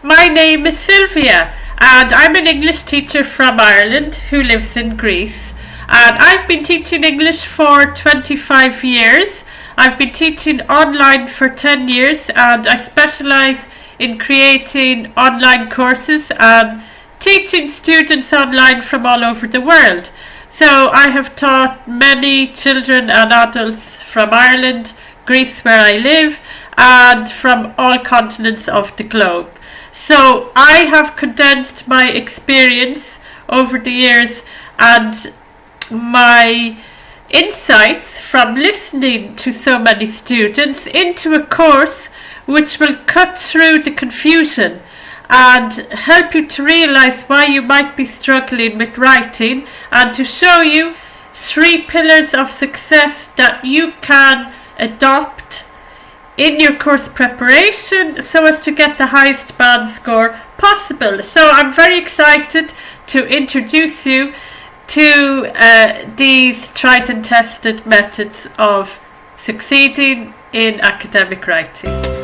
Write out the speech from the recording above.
My name is Sylvia, and I'm an English teacher from Ireland who lives in Greece. And I've been teaching English for 25 years. I've been teaching online for 10 years, and I specialise in creating online courses and teaching students online from all over the world. So I have taught many children and adults from Ireland, Greece where I live, and from all continents of the globe. So I have condensed my experience over the years and my insights from listening to so many students into a course which will cut through the confusion and help you to realise why you might be struggling with writing, and to show you 3 pillars of success that you can adopt in your course preparation so as to get the highest band score possible. So I'm very excited to introduce you to these tried and tested methods of succeeding in academic writing.